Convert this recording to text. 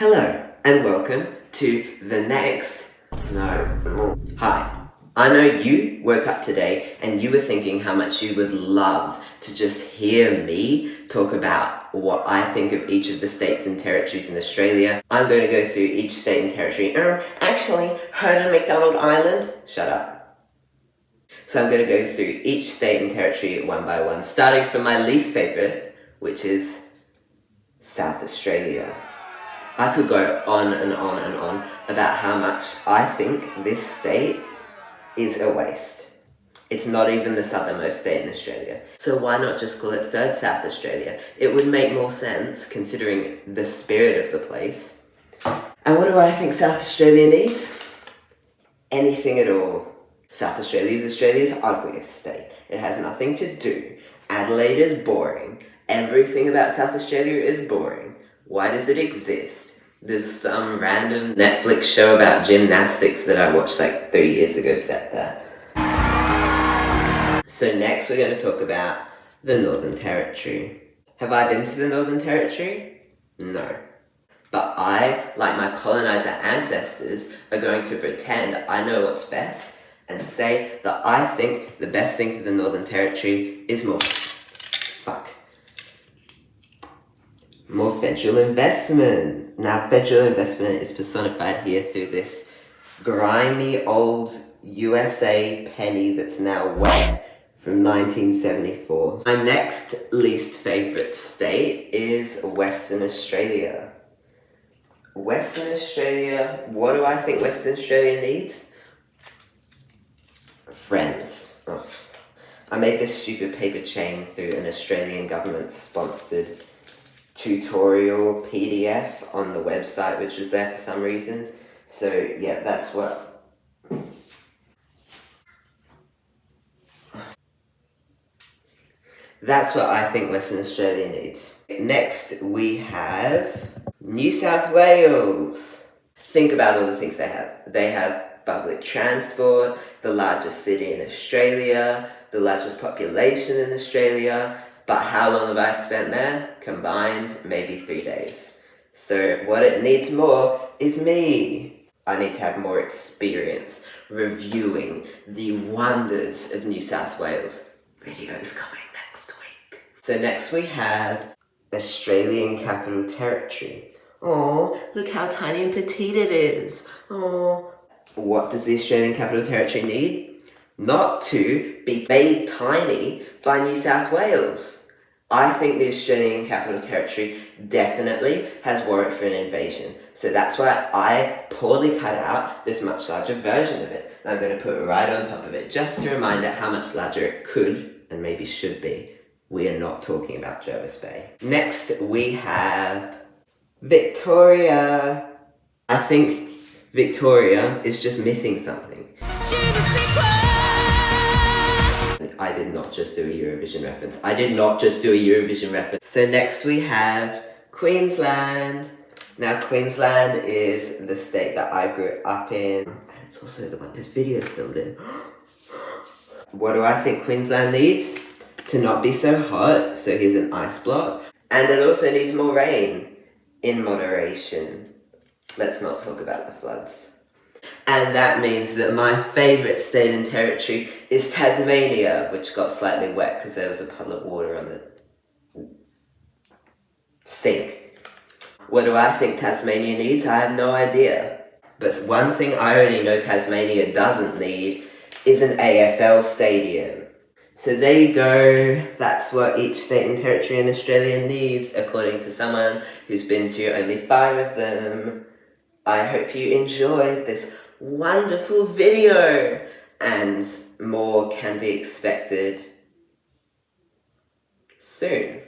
Hello and welcome to the next, hi. I know you woke up today and you were thinking how much you would love to just hear me talk about what I think of each of the states and territories in Australia. I'm going to go through each state and territory. Actually, heard of McDonald Island? Shut up. So I'm going to go through each state and territory one by one, starting from my least favourite, which is South Australia. I could go on and on and on about how much I think this state is a waste. It's not even the southernmost state in Australia. So why not just call it Third South Australia? It would make more sense considering the spirit of the place. And what do I think South Australia needs? Anything at all. South Australia is Australia's ugliest state. It has nothing to do. Adelaide is boring. Everything about South Australia is boring. Why does it exist? There's some random Netflix show about gymnastics that I watched like 3 years ago set there. So next we're going to talk about the Northern Territory. Have I been to the Northern Territory? No. But I, like my colonizer ancestors, are going to pretend I know what's best and say that I think the best thing for the Northern Territory is more federal investment. Now, federal investment is personified here through this grimy old USA penny that's now wet from 1974. My next least favourite state is Western Australia. Western Australia, what do I think Western Australia needs? Friends. Oh. I made this stupid paper chain through an Australian government-sponsored tutorial PDF on the website, which was there for some reason. So yeah, that's what I think Western Australia needs. Next we have New South Wales. Think about all the things they have. They have public transport, the largest city in Australia, the largest population in Australia. But how long have I spent there? Combined, maybe 3 days. So what it needs more is me. I need to have more experience reviewing the wonders of New South Wales. Videos coming next week. So next we have Australian Capital Territory. Oh, look how tiny and petite it is. Oh. What does the Australian Capital Territory need? Not to be made tiny by New South Wales. I think the Australian Capital Territory definitely has warrant for an invasion. So that's why I poorly cut out this much larger version of it. And I'm going to put it right on top of it, just to remind it how much larger it could and maybe should be. We are not talking about Jervis Bay. Next we have Victoria. I think Victoria is just missing something. I did not just do a Eurovision reference. So next we have Queensland. Now Queensland is the state that I grew up in. And it's also the one this video is filmed in. What do I think Queensland needs? To not be so hot, so here's an ice block. And it also needs more rain, in moderation. Let's not talk about the floods. And that means that my favourite state and territory is Tasmania, which got slightly wet because there was a puddle of water on the sink. What do I think Tasmania needs? I have no idea. But one thing I already know Tasmania doesn't need is an AFL stadium. So there you go. That's what each state and territory in Australia needs, according to someone who's been to only 5 of them. I hope you enjoyed this wonderful video, and more can be expected soon.